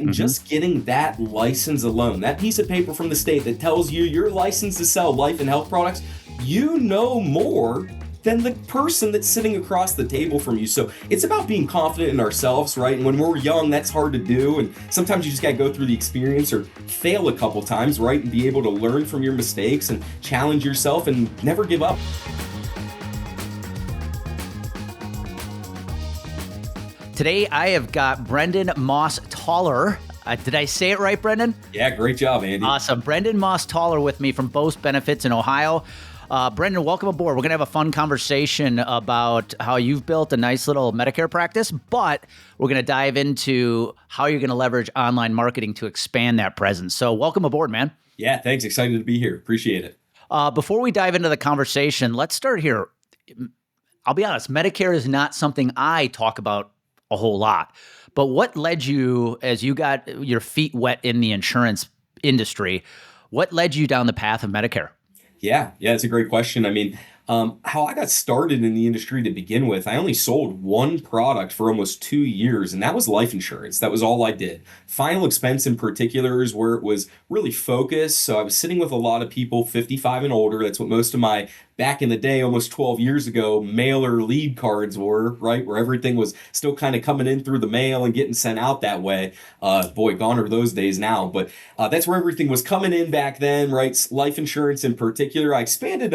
And Mhm. just getting that license alone, that piece of paper from the state that tells you you're licensed to sell life and health products, you know more than the person that's sitting across the table from you. So it's about being confident in ourselves, right? And when we're young, that's hard to do. And sometimes you just got to go through the experience or fail a couple times, right? And be able to learn from your mistakes and challenge yourself and never give up. Today, I have got Brendan Moss-Taller. Did I say it right, Brendan? Yeah, great job, Andy. Awesome. Brendan Moss-Taller with me from Boast Benefits in Ohio. Brendan, welcome aboard. We're going to have a fun conversation about how you've built a nice little Medicare practice, but we're going to dive into how you're going to leverage online marketing to expand that presence. So welcome aboard, man. Yeah, thanks. Excited to be here. Appreciate it. Before we dive into the conversation, let's start here. I'll be honest, Medicare is not something I talk about a whole lot. But what led you, as you got your feet wet in the insurance industry, what led you down the path of Medicare? Yeah, it's a great question. I mean, how I got started in the industry to begin with, I only sold one product for almost 2 years, and that was life insurance. That was all I did. Final expense in particular is where it was really focused. So I was sitting with a lot of people 55 and older. That's what most of my, back in the day, almost 12 years ago, mailer lead cards were, right? Where everything was still kind of coming in through the mail and getting sent out that way. Boy, gone are those days now. But that's where everything was coming in back then, right? Life insurance in particular. I expanded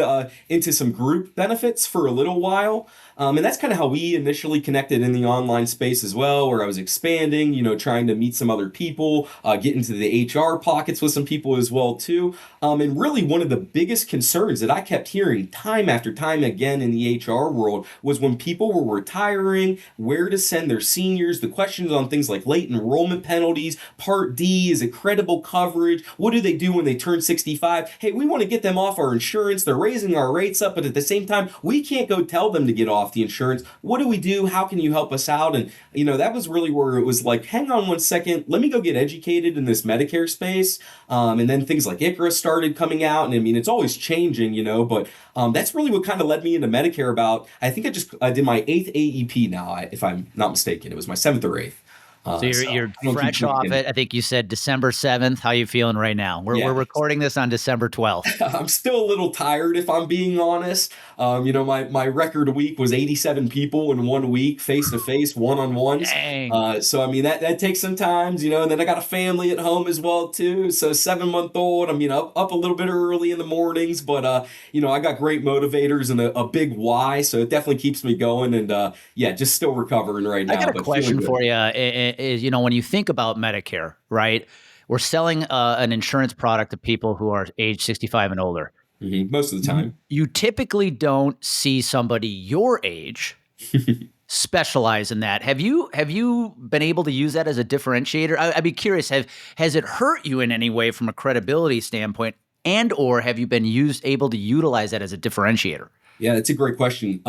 into some group benefits for a little while. And that's kind of how we initially connected in the online space as well, where I was expanding, trying to meet some other people, get into the HR pockets with some people as well, too. And really one of the biggest concerns that I kept hearing time after time again in the HR world was when people were retiring, where to send their seniors, the questions on things like late enrollment penalties, Part D, is it credible coverage? What do they do when they turn 65? Hey, we want to get them off our insurance. They're raising our rates up, but at the same time, we can't go tell them to get off the insurance. What do we do? How can you help us out? And, that was really where it was like, hang on one second, let me go get educated in this Medicare space. And then things like ICHRA started coming out. And I mean, it's always changing, but that's really what kind of led me into Medicare about, I think I did my 8th AEP now, if I'm not mistaken. It was my 7th or 8th. So you're fresh off it. I think you said December 7th. How you feeling right now? We're recording this on December 12th. I'm still a little tired, if I'm being honest. My record week was 87 people in 1 week, face-to-face, one-on-ones. So, I mean, that takes some time, and then I got a family at home as well, too. So 7-month-old, up a little bit early in the mornings, but, I got great motivators and a big why. So it definitely keeps me going. And, just still recovering right now. I got a question for you. Is, when you think about Medicare, right? We're selling an insurance product to people who are age 65 and older. Mm-hmm. Most of the time. You typically don't see somebody your age specialize in that. Have you been able to use that as a differentiator? I'd be curious, has it hurt you in any way from a credibility standpoint, and or have you been able to utilize that as a differentiator? Yeah, that's a great question.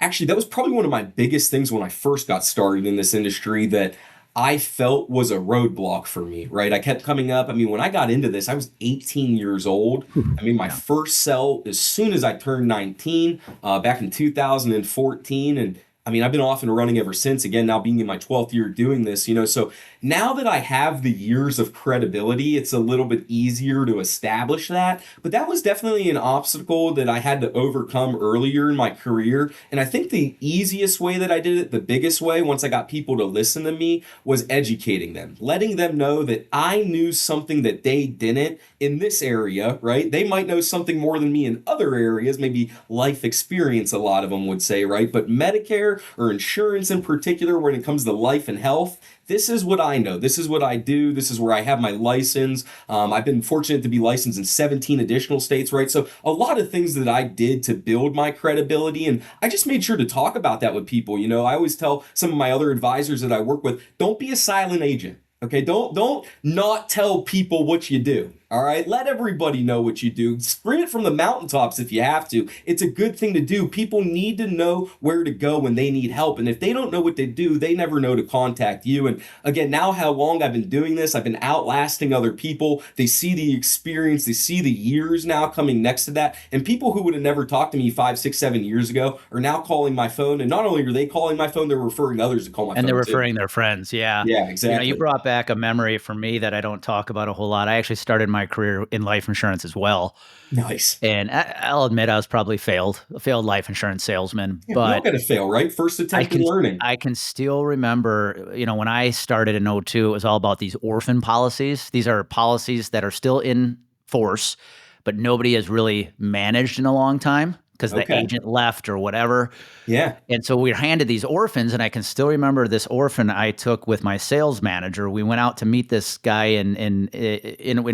Actually, that was probably one of my biggest things when I first got started in this industry that I felt was a roadblock for me, right? I kept coming up. I mean, when I got into this, I was 18 years old. I mean, my first sell as soon as I turned 19 back in 2014. And I mean, I've been off and running ever since, again, now being in my 12th year doing this, so now that I have the years of credibility, it's a little bit easier to establish that. But that was definitely an obstacle that I had to overcome earlier in my career. And I think the easiest way that I did it, the biggest way, once I got people to listen to me, was educating them, letting them know that I knew something that they didn't in this area, right? They might know something more than me in other areas, maybe life experience, a lot of them would say, right? But Medicare or insurance in particular, when it comes to life and health, this is what I know. This is what I do. This is where I have my license. I've been fortunate to be licensed in 17 additional states, right? So a lot of things that I did to build my credibility, and I just made sure to talk about that with people. I always tell some of my other advisors that I work with, don't be a silent agent. Okay, don't not tell people what you do. All right, let everybody know what you do. Scream it from the mountaintops if you have to. It's a good thing to do. People need to know where to go when they need help. And if they don't know what to do, they never know to contact you. And again, now how long I've been doing this, I've been outlasting other people. They see the experience, they see the years now coming next to that. And people who would have never talked to me 5, 6, 7 years ago are now calling my phone. And not only are they calling my phone, they're referring others to call my phone. And they're referring their friends. Yeah. Yeah, exactly. You brought back a memory for me that I don't talk about a whole lot. I actually started my career in life insurance as well. Nice. And I'll admit I was probably a failed life insurance salesman, Yeah, we all but got to fail, right? First I attempt in can learning. I can still remember, when I started in '02, it was all about these orphan policies. These are policies that are still in force, but nobody has really managed in a long time because the Okay. agent left or whatever. Yeah. And so we were handed these orphans, and I can still remember this orphan I took with my sales manager. We went out to meet this guy in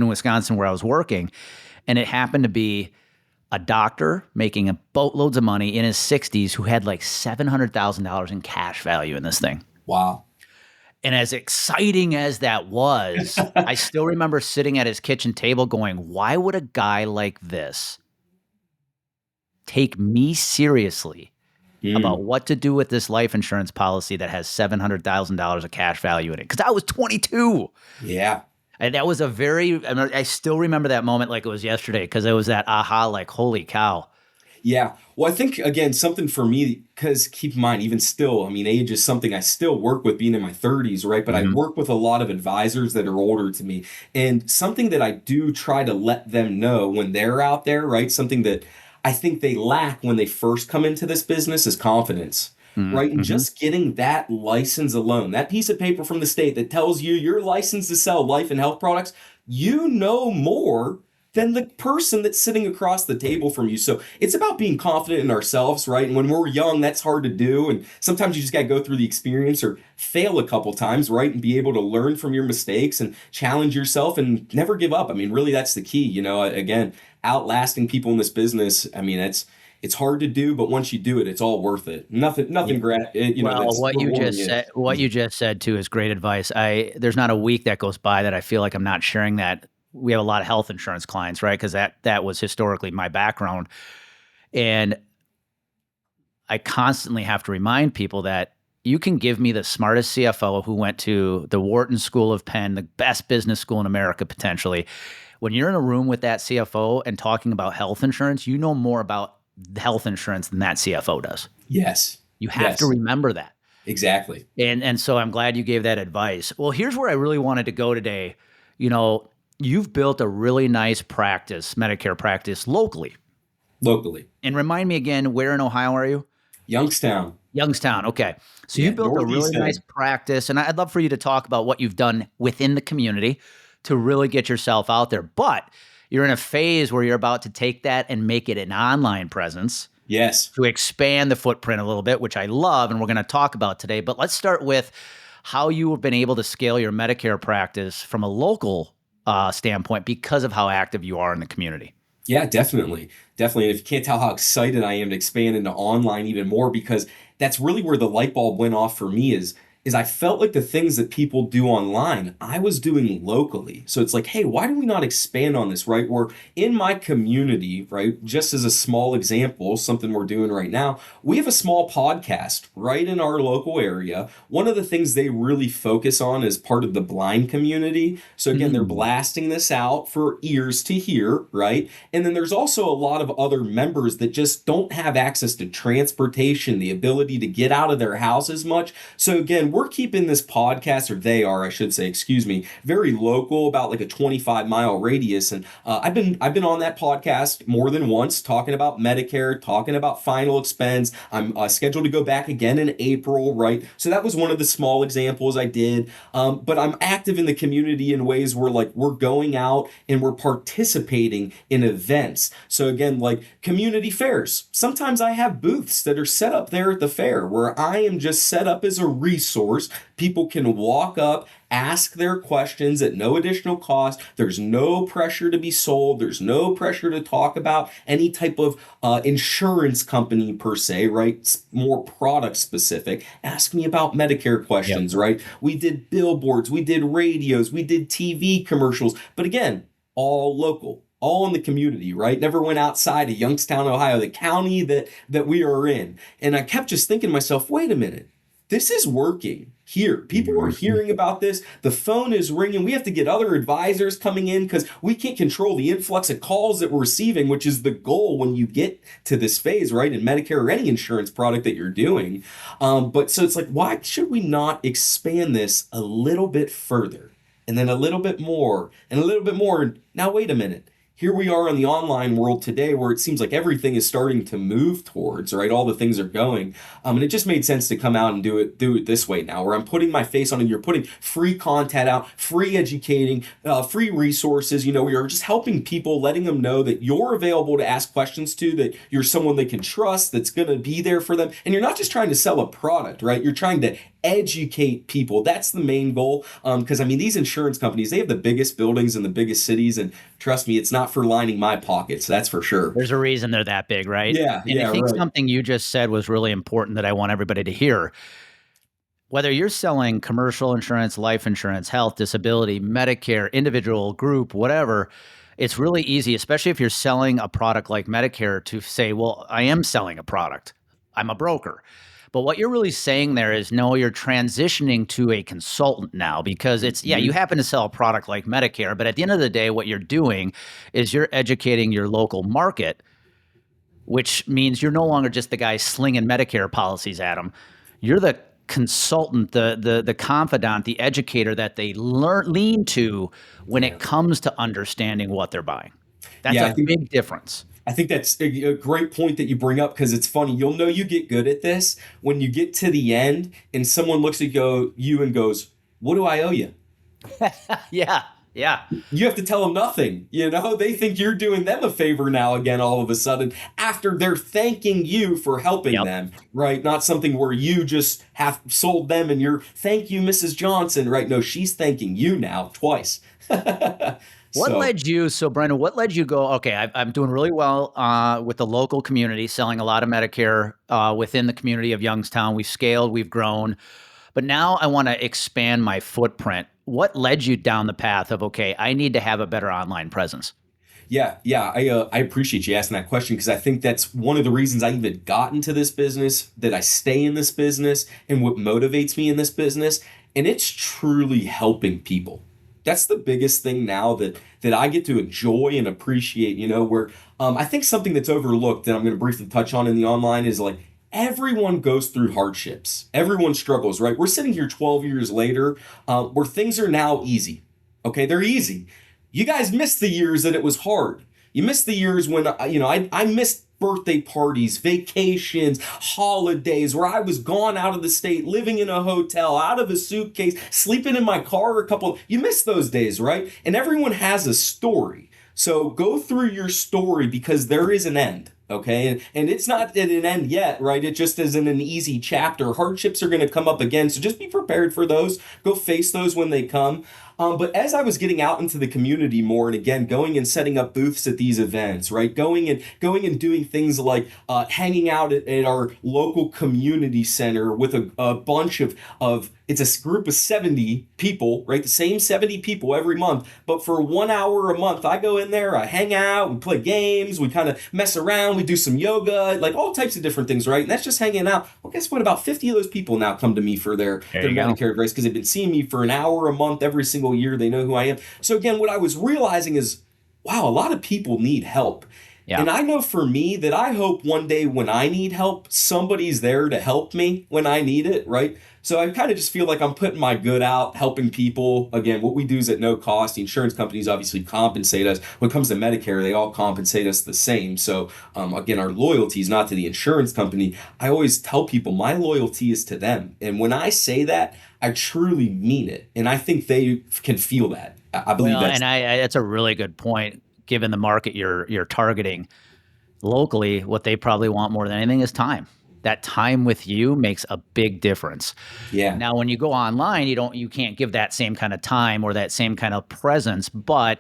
Wisconsin where I was working, and it happened to be a doctor making a boatloads of money in his 60s who had like $700,000 in cash value in this thing. Wow. And as exciting as that was, I still remember sitting at his kitchen table going, why would a guy like this take me seriously about Mm, what to do with this life insurance policy that has $700,000 of cash value in it? Because I was 22. yeah. And that was I still remember that moment like it was yesterday because it was that aha, like, holy cow. Yeah. Well, I think, again, something for me, because keep in mind, even still, I mean, age is something I still work with being in my 30s, right? But I Mhm. work with a lot of advisors that are older to me. And something that I do try to let them know when they're out there, right? Something that I think they lack when they first come into this business is confidence. Right. And Mhm. just getting that license alone, that piece of paper from the state that tells you you're licensed to sell life and health products, you know more than the person that's sitting across the table from you. So it's about being confident in ourselves, right? And when we're young, that's hard to do. And sometimes you just got to go through the experience or fail a couple times, right? And be able to learn from your mistakes and challenge yourself and never give up. I mean, really, that's the key. Again, outlasting people in this business. I mean, it's hard to do, but once you do it, it's all worth it. Yeah. Well, That's rewarding is. what you just said too is great advice. There's not a week that goes by that I feel like I'm not sharing that. We have a lot of health insurance clients, right? Because that was historically my background, and I constantly have to remind people that you can give me the smartest CFO who went to the Wharton School of Penn, the best business school in America potentially. When you're in a room with that CFO and talking about health insurance, you know more about health insurance than that CFO does. Yes. You have to Yes. remember that. Exactly. And so I'm glad you gave that advice. Well, here's where I really wanted to go today. You know, you've built a really nice practice, Medicare practice locally. Locally. And remind me again, where in Ohio are you? Youngstown. Youngstown. Okay. So you Yeah. built a really Northeast nice end. practice, and I'd love for you to talk about what you've done within the community to really get yourself out there. But you're in a phase where you're about to take that and make it an online presence Yes. to expand the footprint a little bit, which I love, and we're going to talk about today. But let's start with how you have been able to scale your Medicare practice from a local standpoint because of how active you are in the community. Yeah, definitely. Definitely. And if you can't tell how excited I am to expand into online even more, because that's really where the light bulb went off for me is I felt like the things that people do online, I was doing locally. So it's like, hey, why do we not expand on this, right? Or in my community, right? Just as a small example, something we're doing right now, we have a small podcast right in our local area. One of the things they really focus on is part of the blind community. So again, they're Mm. blasting this out for ears to hear, right? And then there's also a lot of other members that just don't have access to transportation, the ability to get out of their house as much. So again, we're keeping this podcast, or they are, I should say, excuse me, very local, about like a 25-mile radius. And I've been on that podcast more than once, talking about Medicare, talking about final expense. I'm scheduled to go back again in April, right? So that was one of the small examples I did. But I'm active in the community in ways where like we're going out and we're participating in events. So again, like community fairs. Sometimes I have booths that are set up there at the fair where I am just set up as a resource. People can walk up, ask their questions at no additional cost. There's no pressure to be sold. There's no pressure to talk about any type of insurance company per se, right? It's more product specific. Ask me about Medicare Yep. questions, right? We did billboards, we did radios, we did TV commercials. But again, all local, all in the community, right? Never went outside of Youngstown, Ohio, the county that we are in. And I kept just thinking to myself, wait a minute. this is working here. People are Mhm. hearing about this. The phone is ringing. We have to get other advisors coming in because we can't control the influx of calls that we're receiving, which is the goal when you get to this phase, right? In Medicare or any insurance product that you're doing. But so it's like, why should we not expand this a little bit further? And then a little bit more and a little bit more. Now, wait a minute. Here we are in the online world today where it seems like everything is starting to move towards, right? All the things are going. And it just made sense to come out and do it this way now, where I'm putting my face on it. You're putting free content out, free educating, free resources. We are just helping people, letting them know that you're available to ask questions to, that you're someone they can trust, that's going to be there for them. And you're not just trying to sell a product, right? You're trying to educate people. That's the main goal. Because I mean, these insurance companies, they have the biggest buildings in the biggest cities, and trust me, it's not for lining my pockets. That's for sure. There's a reason they're that big, right? Yeah, And I yeah, think right. something you just said was really important that I want everybody to hear. Whether you're selling commercial insurance, life insurance, health, disability, Medicare, individual, group, whatever, it's really easy, especially if you're selling a product like Medicare, to say, well, I am selling a product. I'm a broker. But what you're really saying there is, no, you're transitioning to a consultant now, because it's, yeah, you Mhm. happen to sell a product like Medicare, but at the end of the day, what you're doing is you're educating your local market, which means you're no longer just the guy slinging Medicare policies at them. You're the consultant, the confidant, the educator that they lean to when Yeah. it comes to understanding what they're buying. That's Yeah, a big difference. I think that's a great point that you bring up because it's funny. You'll know you get good at this when you get to the end and someone looks at you and goes, "What do I owe you?" Yeah, yeah, You have to tell them nothing. They think you're doing them a favor now again all of a sudden after they're thanking you for helping yep. them, right? Not something where you just have sold them and you're, "Thank you, Mrs. Johnson," right? No, she's thanking you now twice. What So, led you? So, Brandon, what led you go? Okay, I'm doing really well with the local community, selling a lot of Medicare within the community of Youngstown. We've scaled, we've grown. But now I want to expand my footprint. What led you down the path of, okay, I need to have a better online presence? yeah, yeah, I appreciate you asking that question because I think that's one of the reasons I even got into this business, that I stay in this business, and what motivates me in this business, and it's truly helping people. That's the biggest thing now that I get to enjoy and appreciate. Where I think something that's overlooked that I'm going to briefly touch on in the online is like everyone goes through hardships, everyone struggles, right? We're sitting here 12 years later, where things are now easy. Okay, they're easy. You guys missed the years that it was hard. You missed the years when I missed birthday parties, vacations, holidays where I was gone out of the state, living in a hotel, out of a suitcase, sleeping in my car a couple. You miss those days, right? And everyone has a story. So go through your story because there is an end. Okay. And it's not at an end yet, right? It just isn't an easy chapter. Hardships are going to come up again. So just be prepared for those. Go face those when they come. But as I was getting out into the community more, and again going and setting up booths at these events, right? Going and doing things like hanging out at our local community center with a bunch of it's a group of 70 people, right? The same 70 people every month, but for 1 hour a month, I go in there, I hang out, we play games, we kind of mess around, we do some yoga, like all types of different things, right? And that's just hanging out. Well, guess what? About 50 of those people now come to me for There their you go. Medicare advice because they've been seeing me for an hour a month every single year. They know who I am. So again, what I was realizing is, wow, a lot of people need help. Yeah. And I know for me that I hope one day when I need help, somebody's there to help me when I need it, right? So I kind of just feel like I'm putting my good out, helping people. Again, what we do is at no cost. The insurance companies obviously compensate us. When it comes to Medicare, they all compensate us the same. So again, our loyalty is not to the insurance company. I always tell people my loyalty is to them. And when I say that, I truly mean it. And I think they can feel that. I believe Well, that's, and that's a really good point. Given the market you're targeting locally, what they probably want more than anything is time. That time with you makes a big difference. yeah. Now, when you go online, you can't give that same kind of time or that same kind of presence, but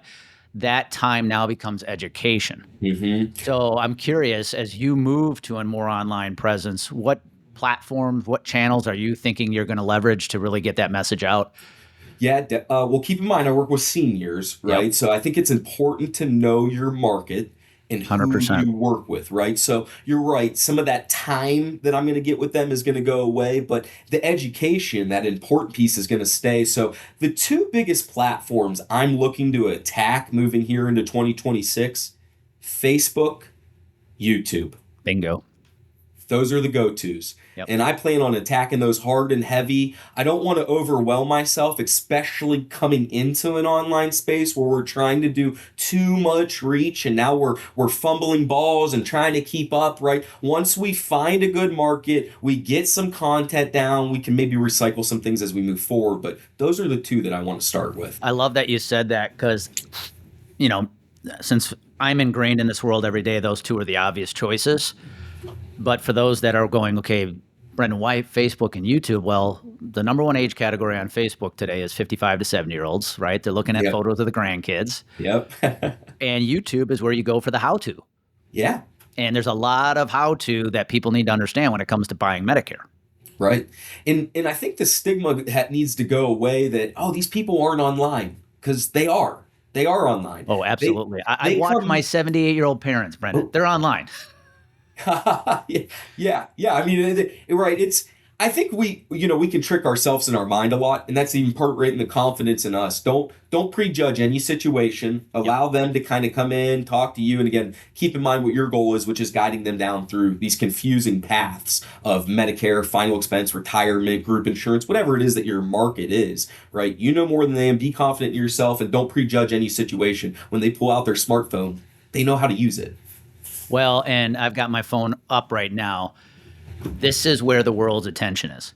that time now becomes education. Hmm. So I'm curious, as you move to a more online presence, what platforms, what channels are you thinking you're going to leverage to really get that message out? Yeah, well, keep in mind, I work with seniors, Yep. right? So I think it's important to know your market and who 100%. you work with, right? So you're right. Some of that time that I'm going to get with them is going to go away, but the education, that important piece, is going to stay. So the two biggest platforms I'm looking to attack moving here into 2026: Facebook, YouTube. Bingo. Those are the go-tos. Yep. And I plan on attacking those hard and heavy. I don't want to overwhelm myself, especially coming into an online space where we're trying to do too much reach and now we're fumbling balls and trying to keep up, right? Once we find a good market, we get some content down, we can maybe recycle some things as we move forward, but those are the two that I want to start with. I love that you said that because, you know, since I'm ingrained in this world every day, those two are the obvious choices. But for those that are going, okay, Brendan, why Facebook and YouTube? Well, the number one age category on Facebook today is 55 to 70-year-olds, right? They're looking at Yep. photos of the grandkids. Yep. And YouTube is where you go for the how-to. Yeah. And there's a lot of how-to that people need to understand when it comes to buying Medicare. Right. And I think the stigma that needs to go away that, oh, these people aren't online, because they are. They are online. Oh, absolutely. I They watch come. my 78-year-old parents, Brendan. Oh. They're online. Yeah. I mean, right. I think we can trick ourselves in our mind a lot, and that's even part right in the confidence in us. Don't prejudge any situation. Allow them to kind of come in, talk to you, and again, keep in mind what your goal is, which is guiding them down through these confusing paths of Medicare, final expense, retirement, group insurance, whatever it is that your market is, right? You know more than them. Be confident in yourself, and don't prejudge any situation. When they pull out their smartphone, they know how to use it. Well, and I've got my phone up right now. This is where the world's attention is.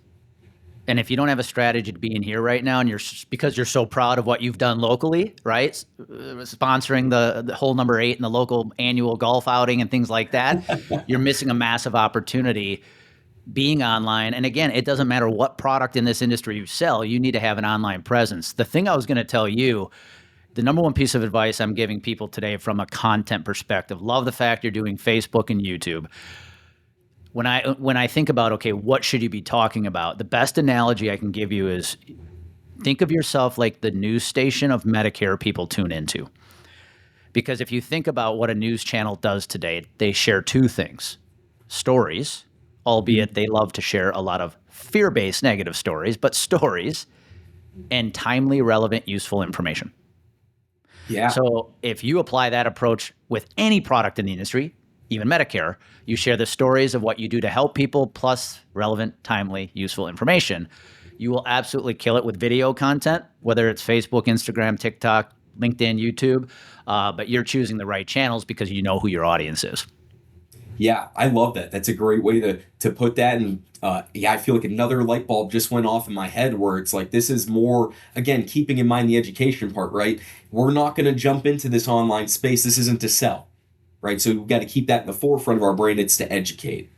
And if you don't have a strategy to be in here right now, and because you're so proud of what you've done locally, right? Sponsoring the hole number 8 in the local annual golf outing and things like that, you're missing a massive opportunity being online. And again, it doesn't matter what product in this industry you sell, you need to have an online presence. The thing I was going to tell you, the number one piece of advice I'm giving people today from a content perspective, love the fact you're doing Facebook and YouTube. When I think about, okay, what should you be talking about? The best analogy I can give you is think of yourself like the news station of Medicare people tune into. Because if you think about what a news channel does today, they share two things: stories, albeit they love to share a lot of fear-based negative stories, but stories, and timely, relevant, useful information. Yeah. So if you apply that approach with any product in the industry, even Medicare, you share the stories of what you do to help people, plus relevant, timely, useful information. You will absolutely kill it with video content, whether it's Facebook, Instagram, TikTok, LinkedIn, YouTube, but you're choosing the right channels because you know who your audience is. Yeah, I love that. That's a great way to put that. And I feel like another light bulb just went off in my head where it's like, this is more, again, keeping in mind the education part, right? We're not going to jump into this online space. This isn't to sell, right? So we've got to keep that in the forefront of our brain. It's to educate.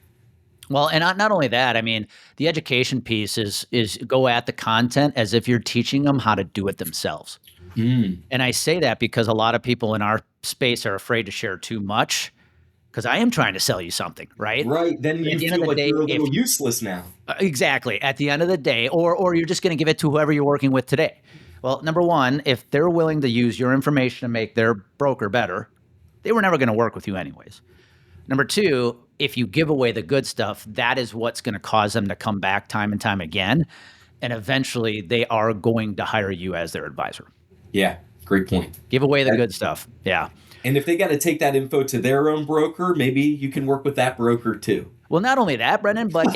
Well, and not only that, I mean, the education piece is go at the content as if you're teaching them how to do it themselves. And I say that because a lot of people in our space are afraid to share too much, because I am trying to sell you something, right? Right. Then you feel like you're a little useless now. Exactly. At the end of the day, or you're just going to give it to whoever you're working with today. Well, number one, if they're willing to use your information to make their broker better, they were never going to work with you anyways. Number two, if you give away the good stuff, that is what's going to cause them to come back time and time again. And eventually they are going to hire you as their advisor. Yeah, great point. Give away the good stuff. Yeah. And if they got to take that info to their own broker, maybe you can work with that broker too. Well, not only that, Brendan, but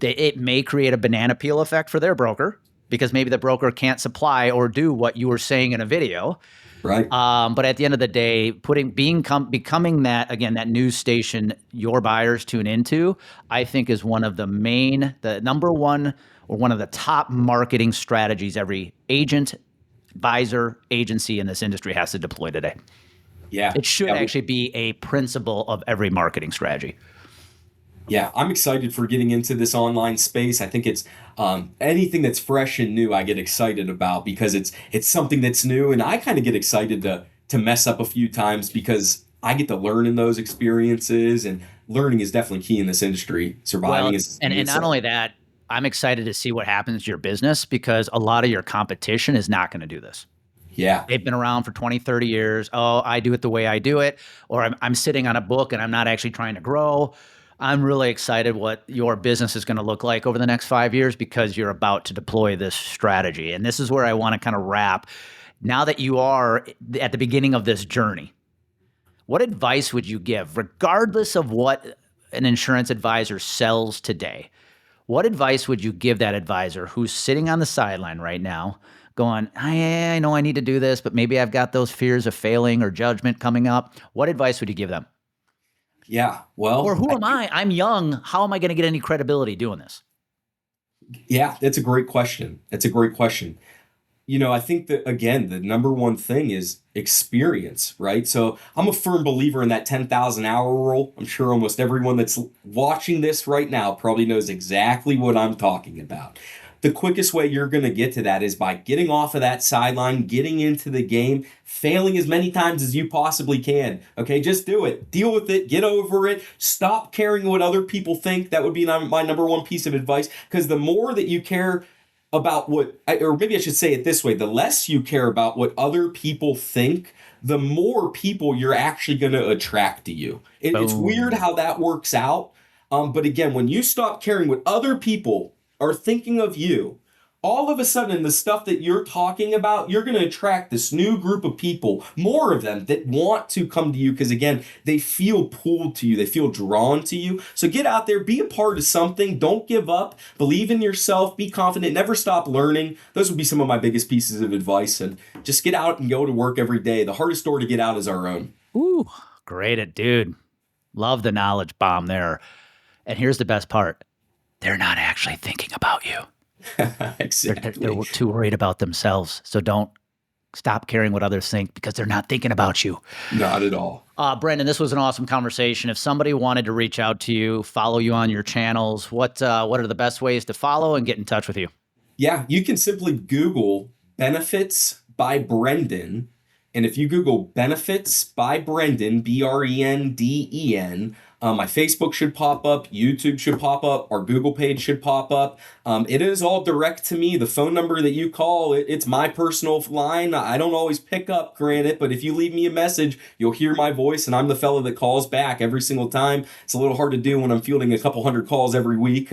it may create a banana peel effect for their broker, because maybe the broker can't supply or do what you were saying in a video. Right. But at the end of the day, becoming that, again, that news station your buyers tune into, I think is one of the number one, or one of the top marketing strategies every agent, advisor, agency in this industry has to deploy today. Yeah. It should actually be a principle of every marketing strategy. Yeah, I'm excited for getting into this online space. I think it's anything that's fresh and new I get excited about, because it's something that's new, and I kind of get excited to mess up a few times because I get to learn in those experiences, and learning is definitely key in this industry. Surviving is and not only that, I'm excited to see what happens to your business, because a lot of your competition is not going to do this. Yeah. They've been around for 20, 30 years. Oh, I do it the way I do it. Or I'm sitting on a book and I'm not actually trying to grow. I'm really excited what your business is going to look like over the next 5 years because you're about to deploy this strategy. And this is where I want to kind of wrap. Now that you are at the beginning of this journey, what advice would you give, regardless of what an insurance advisor sells today? What advice would you give that advisor who's sitting on the sideline right now going, I know I need to do this, but maybe I've got those fears of failing or judgment coming up? What advice would you give them? Yeah. Or Well, who am I? I'm young. How am I going to get any credibility doing this? yeah, that's a great question. That's a great question. I think that again, the number one thing is experience, right? So I'm a firm believer in that 10,000 hour rule. I'm sure almost everyone that's watching this right now probably knows exactly what I'm talking about. The quickest way you're going to get to that is by getting off of that sideline, getting into the game, failing as many times as you possibly can. Okay, just do it. Deal with it. Get over it. Stop caring what other people think. That would be my number one piece of advice. Because the more that you care about or maybe I should say it this way, the less you care about what other people think, the more people you're actually going to attract to you. It's weird Boom. how that works out. But again, when you stop caring what other people are thinking of you, all of a sudden the stuff that you're talking about, you're going to attract this new group of people, more of them that want to come to you because again, they feel pulled to you, they feel drawn to you. So get out there, be a part of something, don't give up, believe in yourself, be confident, never stop learning. Those would be some of my biggest pieces of advice, and just get out and go to work every day. The hardest door to get out is our own. Ooh, great it, dude. Love the knowledge bomb there. And here's the best part. They're not actually thinking about you. They're Exactly. too worried about themselves. So don't stop caring what others think because they're not thinking about you. Not at all. Brendan, this was an awesome conversation. If somebody wanted to reach out to you, follow you on your channels, what are the best ways to follow and get in touch with you? Yeah, you can simply Google benefits by Brendan. And if you Google benefits by Brendan, Brenden, my Facebook should pop up, YouTube should pop up, our Google page should pop up. It is all direct to me. The phone number that you call, it's my personal line. I don't always pick up, granted, but if you leave me a message, you'll hear my voice, and I'm the fella that calls back every single time. It's a little hard to do when I'm fielding a couple hundred calls every week,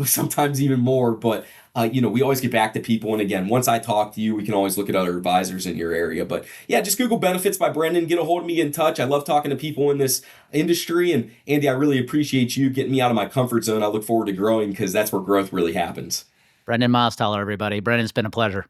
sometimes even more, but we always get back to people. And again, once I talk to you, we can always look at other advisors in your area. But yeah, just Google benefits by Brendan. Get a hold of me, get in touch. I love talking to people in this industry. And Andy, I really appreciate you getting me out of my comfort zone. I look forward to growing because that's where growth really happens. Brendan Mostaller, everybody. Brendan, it's been a pleasure.